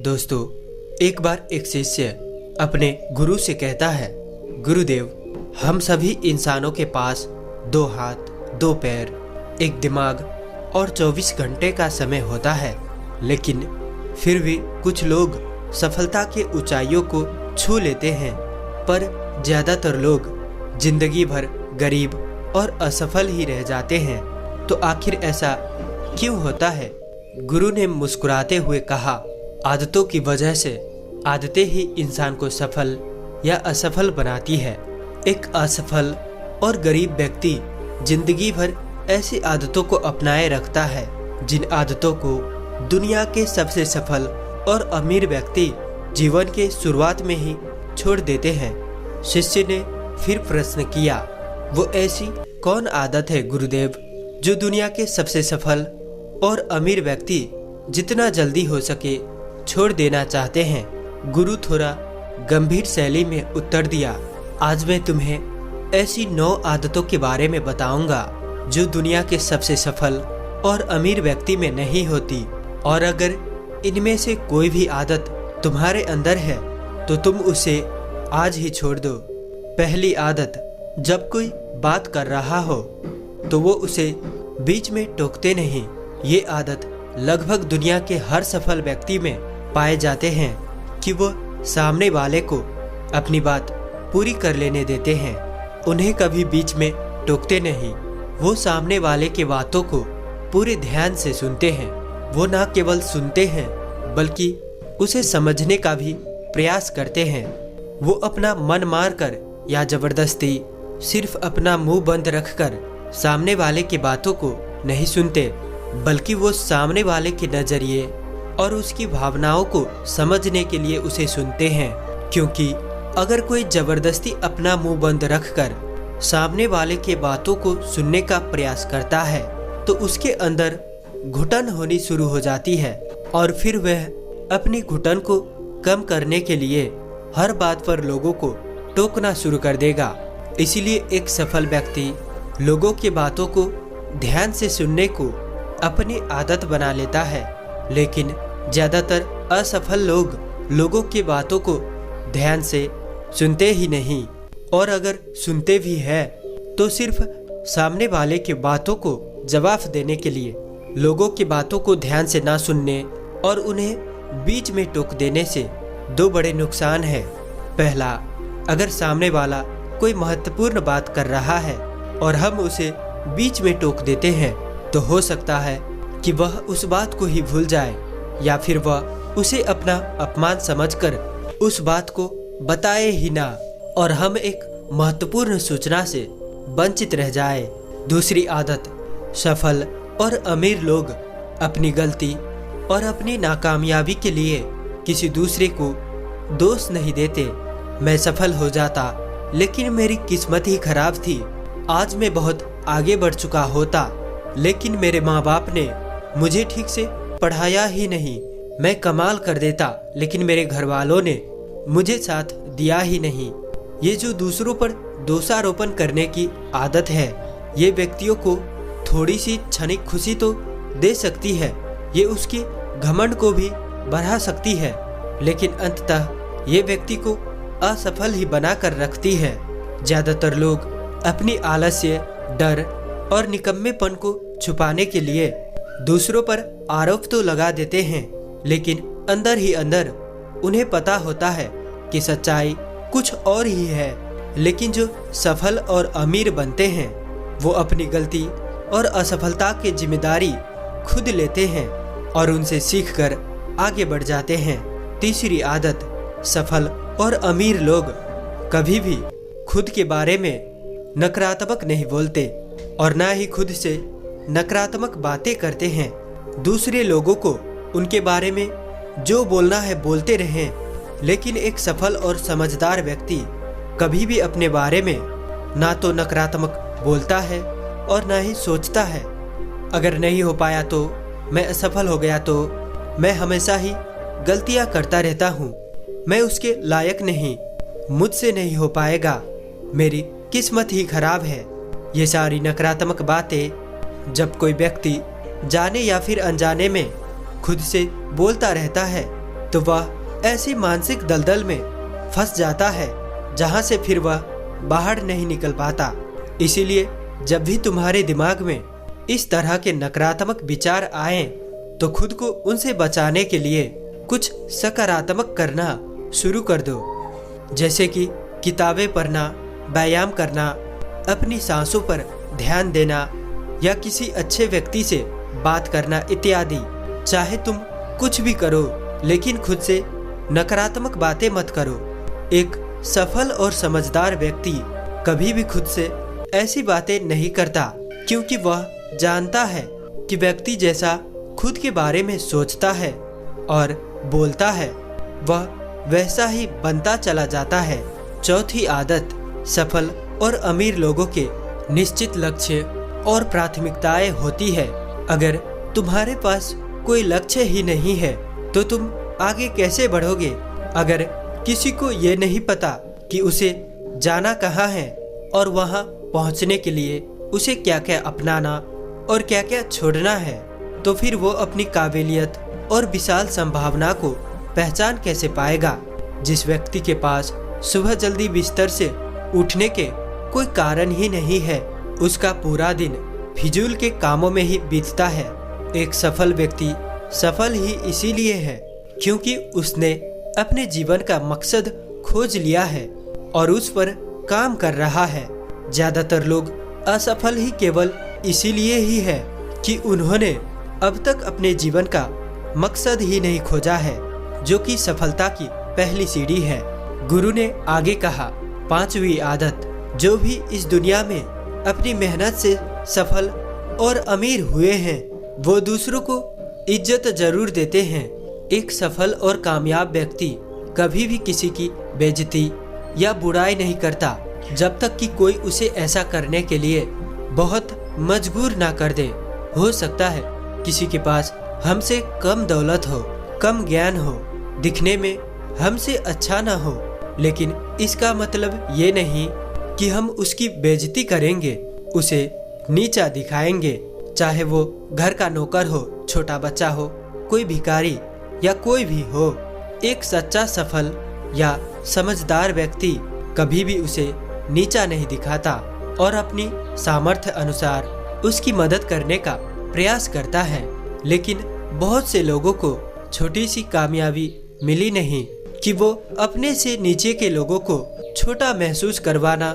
दोस्तों, एक बार एक शिष्य अपने गुरु से कहता है, गुरुदेव, हम सभी इंसानों के पास 2 हाथ, 2 पैर, एक दिमाग और 24 घंटे का समय होता है, लेकिन फिर भी कुछ लोग सफलता के ऊंचाइयों को छू लेते हैं, पर ज़्यादातर लोग जिंदगी भर गरीब और असफल ही रह जाते हैं। तो आखिर ऐसा क्यों होता है? गुरु ने मुस्कुराते हुए कहा, आदतों की वजह से। आदतें ही इंसान को सफल या असफल बनाती है। एक असफल और गरीब व्यक्ति जिंदगी भर ऐसी आदतों को अपनाए रखता है जिन आदतों को दुनिया के सबसे सफल और अमीर व्यक्ति जीवन के शुरुआत में ही छोड़ देते हैं। शिष्य ने फिर प्रश्न किया, वो ऐसी कौन आदत है गुरुदेव जो दुनिया के सबसे सफल और अमीर व्यक्ति जितना जल्दी हो सके छोड़ देना चाहते हैं? गुरु थोड़ा गंभीर शैली में उत्तर दिया, आज मैं तुम्हें ऐसी 9 आदतों के बारे में बताऊंगा जो दुनिया के सबसे सफल और अमीर व्यक्ति में नहीं होती, और अगर इनमें से कोई भी आदत तुम्हारे अंदर है तो तुम उसे आज ही छोड़ दो। पहली आदत, जब कोई बात कर रहा हो तो वो उसे बीच में टोकते नहीं। ये आदत लगभग दुनिया के हर सफल व्यक्ति में पाए जाते हैं कि वो सामने वाले को अपनी बात पूरी कर लेने देते हैं, उन्हें कभी बीच में टोकते नहीं। वो सामने वाले की बातों को पूरे ध्यान से सुनते हैं। वो न केवल सुनते हैं बल्कि उसे समझने का भी प्रयास करते हैं। वो अपना मन मार कर या जबरदस्ती सिर्फ अपना मुंह बंद रखकर सामने वाले की बातों को नहीं सुनते, बल्कि वो सामने वाले के नजरिए और उसकी भावनाओं को समझने के लिए उसे सुनते हैं। क्योंकि अगर कोई जबरदस्ती अपना मुंह बंद रखकर सामने वाले के बातों को सुनने का प्रयास करता है तो उसके अंदर घुटन होनी शुरू हो जाती है, और फिर वह अपनी घुटन को कम करने के लिए हर बात पर लोगों को टोकना शुरू कर देगा। इसीलिए एक सफल व्यक्ति लोगों की बातों को ध्यान से सुनने को अपनी आदत बना लेता है, लेकिन ज़्यादातर असफल लोग लोगों की बातों को ध्यान से सुनते ही नहीं, और अगर सुनते भी हैं तो सिर्फ सामने वाले की बातों को जवाब देने के लिए। लोगों की बातों को ध्यान से ना सुनने और उन्हें बीच में टोक देने से 2 बड़े नुकसान हैं। पहला, अगर सामने वाला कोई महत्वपूर्ण बात कर रहा है और हम उसे बीच में टोक देते हैं तो हो सकता है कि वह उस बात को ही भूल जाए, या फिर वह उसे अपना अपमान समझकर उस बात को बताए ही ना, और हम एक महत्वपूर्ण सूचना से वंचित रह जाए। दूसरी आदत, सफल और अमीर लोग अपनी गलती और अपनी नाकामयाबी के लिए किसी दूसरे को दोष नहीं देते। मैं सफल हो जाता लेकिन मेरी किस्मत ही खराब थी, आज मैं बहुत आगे बढ़ चुका होता, लेकिन मेरे माँ बाप ने मुझे ठीक से पढ़ाया ही नहीं। मैं कमाल कर देता लेकिन मेरे घर वालों ने मुझे साथ दिया ही नहीं। ये जो दूसरों पर दोषारोपण करने की आदत है, ये व्यक्तियों को थोड़ी सी क्षणिक खुशी तो दे सकती है, ये उसके घमंड को भी बढ़ा सकती है, लेकिन अंततः ये व्यक्ति को असफल ही बना कर रखती है। ज़्यादातर लोग अपनी आलस्य, डर और निकम्मेपन को छुपाने के लिए दूसरों पर आरोप तो लगा देते हैं, लेकिन अंदर ही अंदर उन्हें पता होता है कि सच्चाई कुछ और ही है। लेकिन जो सफल और अमीर बनते हैं वो अपनी गलती और असफलता की जिम्मेदारी खुद लेते हैं और उनसे सीखकर आगे बढ़ जाते हैं। तीसरी आदत, सफल और अमीर लोग कभी भी खुद के बारे में नकारात्मक नहीं बोलते और ना ही खुद से नकारात्मक बातें करते हैं। दूसरे लोगों को उनके बारे में जो बोलना है बोलते रहें, लेकिन एक सफल और समझदार व्यक्ति कभी भी अपने बारे में ना तो नकारात्मक बोलता है और ना ही सोचता है, अगर नहीं हो पाया तो, मैं असफल हो गया तो, मैं हमेशा ही गलतियां करता रहता हूँ, मैं उसके लायक नहीं, मुझसे नहीं हो पाएगा, मेरी किस्मत ही खराब है। ये सारी नकारात्मक बातें जब कोई व्यक्ति जाने या फिर अनजाने में खुद से बोलता रहता है तो वह ऐसी मानसिक दलदल में फंस जाता है जहां से फिर वह बाहर नहीं निकल पाता। इसीलिए जब भी तुम्हारे दिमाग में इस तरह के नकारात्मक विचार आए तो खुद को उनसे बचाने के लिए कुछ सकारात्मक करना शुरू कर दो, जैसे कि किताबें पढ़ना, व्यायाम करना, अपनी सांसों पर ध्यान देना या किसी अच्छे व्यक्ति से बात करना इत्यादि। चाहे तुम कुछ भी करो, लेकिन खुद से नकारात्मक बातें मत करो। एक सफल और समझदार व्यक्ति कभी भी खुद से ऐसी बातें नहीं करता, क्योंकि वह जानता है कि व्यक्ति जैसा खुद के बारे में सोचता है और बोलता है, वह वैसा ही बनता चला जाता है। चौथी आदत, सफल और अमीर लोगों के निश्चित लक्ष्य और प्राथमिकताएं होती है। अगर तुम्हारे पास कोई लक्ष्य ही नहीं है तो तुम आगे कैसे बढ़ोगे? अगर किसी को ये नहीं पता कि उसे जाना कहाँ है और वहाँ पहुँचने के लिए उसे क्या क्या अपनाना और क्या क्या छोड़ना है, तो फिर वो अपनी काबिलियत और विशाल संभावना को पहचान कैसे पाएगा? जिस व्यक्ति के पास सुबह जल्दी बिस्तर से उठने के कोई कारण ही नहीं है, उसका पूरा दिन फिजूल के कामों में ही बीतता है। एक सफल व्यक्ति सफल ही इसीलिए है क्योंकि उसने अपने जीवन का मकसद खोज लिया है और उस पर काम कर रहा है। ज्यादातर लोग असफल ही केवल इसीलिए ही है कि उन्होंने अब तक अपने जीवन का मकसद ही नहीं खोजा है, जो कि सफलता की पहली सीढ़ी है। गुरु ने आगे कहा, 5वीं आदत, जो भी इस दुनिया में अपनी मेहनत से सफल और अमीर हुए हैं वो दूसरों को इज्जत जरूर देते हैं। एक सफल और कामयाब व्यक्ति कभी भी किसी की बेइज्जती या बुराई नहीं करता जब तक कि कोई उसे ऐसा करने के लिए बहुत मजबूर ना कर दे। हो सकता है किसी के पास हमसे कम दौलत हो, कम ज्ञान हो, दिखने में हमसे अच्छा ना हो, लेकिन इसका मतलब ये नहीं कि हम उसकी बेइज्जती करेंगे, उसे नीचा दिखाएंगे। चाहे वो घर का नौकर हो, छोटा बच्चा हो, कोई भिखारी या कोई भी हो। एक सच्चा सफल या समझदार व्यक्ति कभी भी उसे नीचा नहीं दिखाता और अपनी सामर्थ्य अनुसार उसकी मदद करने का प्रयास करता है। लेकिन बहुत से लोगों को छोटी सी कामयाबी मिली नहीं कि वो अपने से नीचे के लोगों को छोटा महसूस करवाना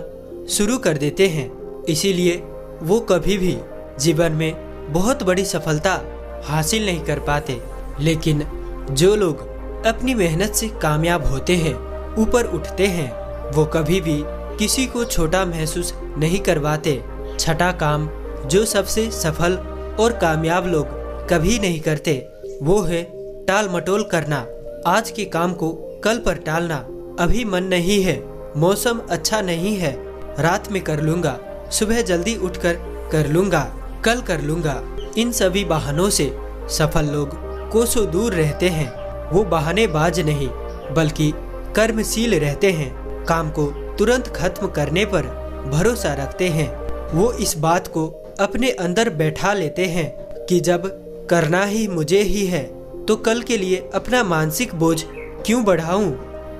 शुरू कर देते हैं। इसीलिए वो कभी भी जीवन में बहुत बड़ी सफलता हासिल नहीं कर पाते। लेकिन जो लोग अपनी मेहनत से कामयाब होते हैं, ऊपर उठते हैं, वो कभी भी किसी को छोटा महसूस नहीं करवाते। छठा काम जो सबसे सफल और कामयाब लोग कभी नहीं करते वो है टाल मटोल करना। आज के काम को कल पर टालना। अभी मन नहीं है, मौसम अच्छा नहीं है, रात में कर लूंगा, सुबह जल्दी उठकर कर लूंगा, कल कर लूंगा। इन सभी बहानों से सफल लोग कोसों दूर रहते हैं। वो बहानेबाज नहीं बल्कि कर्मशील रहते हैं। काम को तुरंत खत्म करने पर भरोसा रखते हैं। वो इस बात को अपने अंदर बैठा लेते हैं कि जब करना ही मुझे ही है तो कल के लिए अपना मानसिक बोझ क्यों बढ़ाऊं,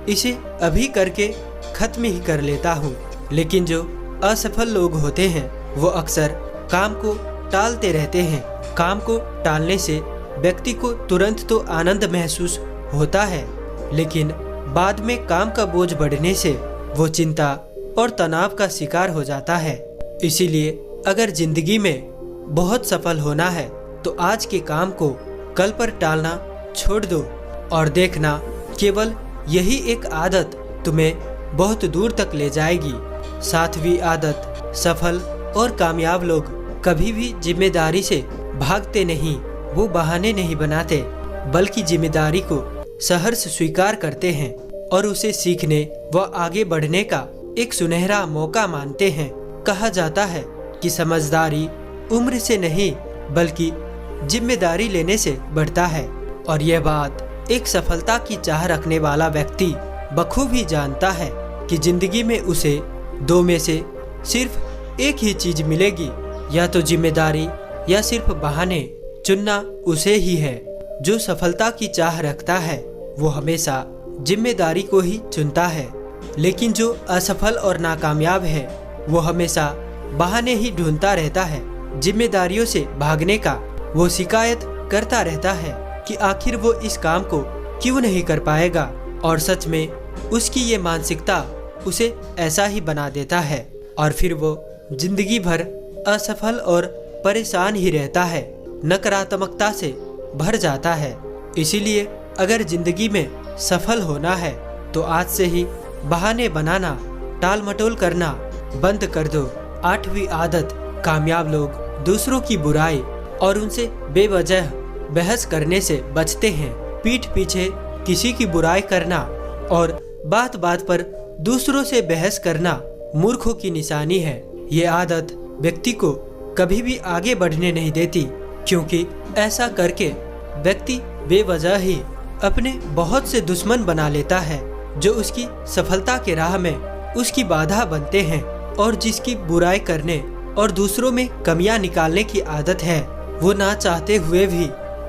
इसे अभी करके खत्म ही कर लेता हूं। लेकिन जो असफल लोग होते हैं वो अक्सर काम को टालते रहते हैं। काम को टालने से व्यक्ति को तुरंत तो आनंद महसूस होता है, लेकिन बाद में काम का बोझ बढ़ने से वो चिंता और तनाव का शिकार हो जाता है। इसीलिए अगर जिंदगी में बहुत सफल होना है तो आज के काम को कल पर टालना छोड़ दो और देखना केवल यही एक आदत तुम्हें बहुत दूर तक ले जाएगी। 7वीं आदत, सफल और कामयाब लोग कभी भी जिम्मेदारी से भागते नहीं। वो बहाने नहीं बनाते बल्कि जिम्मेदारी को सहर्ष स्वीकार करते हैं और उसे सीखने व आगे बढ़ने का एक सुनहरा मौका मानते हैं। कहा जाता है कि समझदारी उम्र से नहीं बल्कि जिम्मेदारी लेने से बढ़ता है, और यह बात एक सफलता की चाह रखने वाला व्यक्ति बखूबी जानता है कि जिंदगी में उसे दो में से सिर्फ एक ही चीज मिलेगी, या तो जिम्मेदारी या सिर्फ बहाने। चुनना उसे ही है। जो सफलता की चाह रखता है वो हमेशा जिम्मेदारी को ही चुनता है, लेकिन जो असफल और नाकामयाब है वो हमेशा बहाने ही ढूंढता रहता है। जिम्मेदारियों से भागने का वो शिकायत करता रहता है कि आखिर वो इस काम को क्यों नहीं कर पाएगा, और सच में उसकी ये मानसिकता उसे ऐसा ही बना देता है और फिर वो जिंदगी भर असफल और परेशान ही रहता है, नकारात्मकता से भर जाता है। इसीलिए अगर जिंदगी में सफल होना है तो आज से ही बहाने बनाना, टाल मटोल करना बंद कर दो। 8वीं आदत, कामयाब लोग दूसरों की बुराई और उनसे बेवजह बहस करने से बचते हैं। पीठ पीछे किसी की बुराई करना और बात बात पर दूसरों से बहस करना मूर्खों की निशानी है। ये आदत व्यक्ति को कभी भी आगे बढ़ने नहीं देती, क्योंकि ऐसा करके व्यक्ति बेवजह ही अपने बहुत से दुश्मन बना लेता है, जो उसकी सफलता के राह में उसकी बाधा बनते हैं। और जिसकी बुराई करने और दूसरों में कमियां निकालने की आदत है, वो ना चाहते हुए भी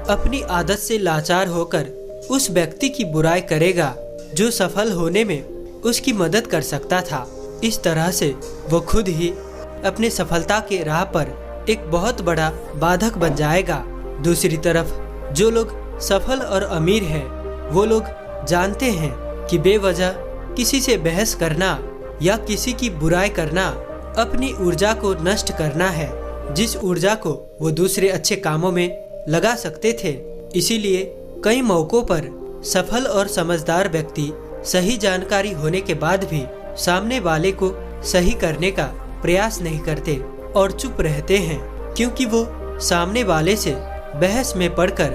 अपनी आदत से लाचार होकर उस व्यक्ति की बुराई करेगा जो सफल होने में उसकी मदद कर सकता था। इस तरह से वो खुद ही अपने सफलता के राह पर एक बहुत बड़ा बाधक बन जाएगा। दूसरी तरफ जो लोग सफल और अमीर हैं, वो लोग जानते हैं कि बेवजह किसी से बहस करना या किसी की बुराई करना अपनी ऊर्जा को नष्ट करना है, जिस ऊर्जा को वो दूसरे अच्छे कामों में लगा सकते थे। इसीलिए कई मौकों पर सफल और समझदार व्यक्ति सही जानकारी होने के बाद भी सामने वाले को सही करने का प्रयास नहीं करते और चुप रहते हैं, क्योंकि वो सामने वाले से बहस में पड़कर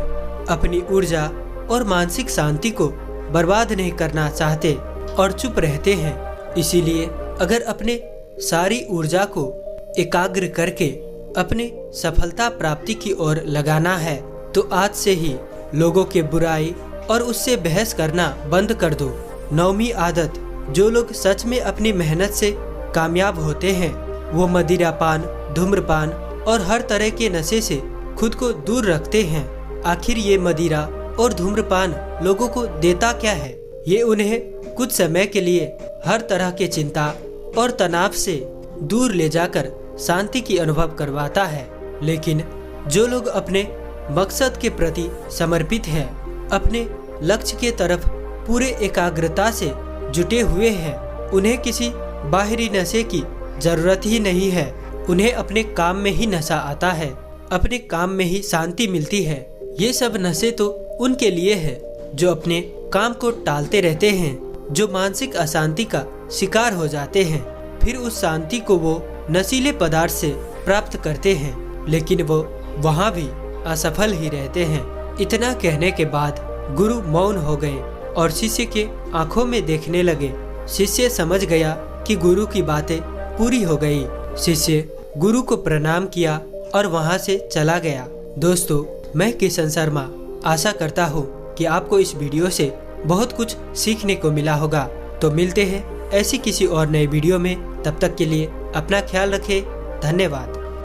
अपनी ऊर्जा और मानसिक शांति को बर्बाद नहीं करना चाहते और चुप रहते हैं। इसीलिए अगर अपने सारी ऊर्जा को एकाग्र करके अपने सफलता प्राप्ति की ओर लगाना है तो आज से ही लोगों के बुराई और उससे बहस करना बंद कर दो। 9वीं आदत, जो लोग सच में अपनी मेहनत से कामयाब होते हैं वो मदिरापान, धूम्रपान और हर तरह के नशे से खुद को दूर रखते हैं। आखिर ये मदिरा और धूम्रपान लोगों को देता क्या है? ये उन्हें कुछ समय के लिए हर तरह के चिंता और तनाव से दूर ले जाकर शांति की अनुभव करवाता है, लेकिन जो लोग अपने मकसद के प्रति समर्पित हैं, अपने लक्ष्य के तरफ पूरे एकाग्रता से जुटे हुए हैं, उन्हें किसी बाहरी नशे की जरूरत ही नहीं है। उन्हें अपने काम में ही नशा आता है, अपने काम में ही शांति मिलती है। ये सब नशे तो उनके लिए है जो अपने काम को टालते रहते हैं, जो मानसिक अशांति का शिकार हो जाते हैं। फिर उस शांति को वो नशीले पदार्थ से प्राप्त करते हैं, लेकिन वो वहाँ भी असफल ही रहते हैं। इतना कहने के बाद गुरु मौन हो गए और शिष्य के आंखों में देखने लगे। शिष्य समझ गया कि गुरु की बातें पूरी हो गई। शिष्य गुरु को प्रणाम किया और वहाँ से चला गया। दोस्तों, मैं किशन शर्मा आशा करता हूँ कि आपको इस वीडियो से बहुत कुछ सीखने को मिला होगा। तो मिलते हैं ऐसी किसी और नए वीडियो में। तब तक के लिए अपना ख्याल रखें। धन्यवाद।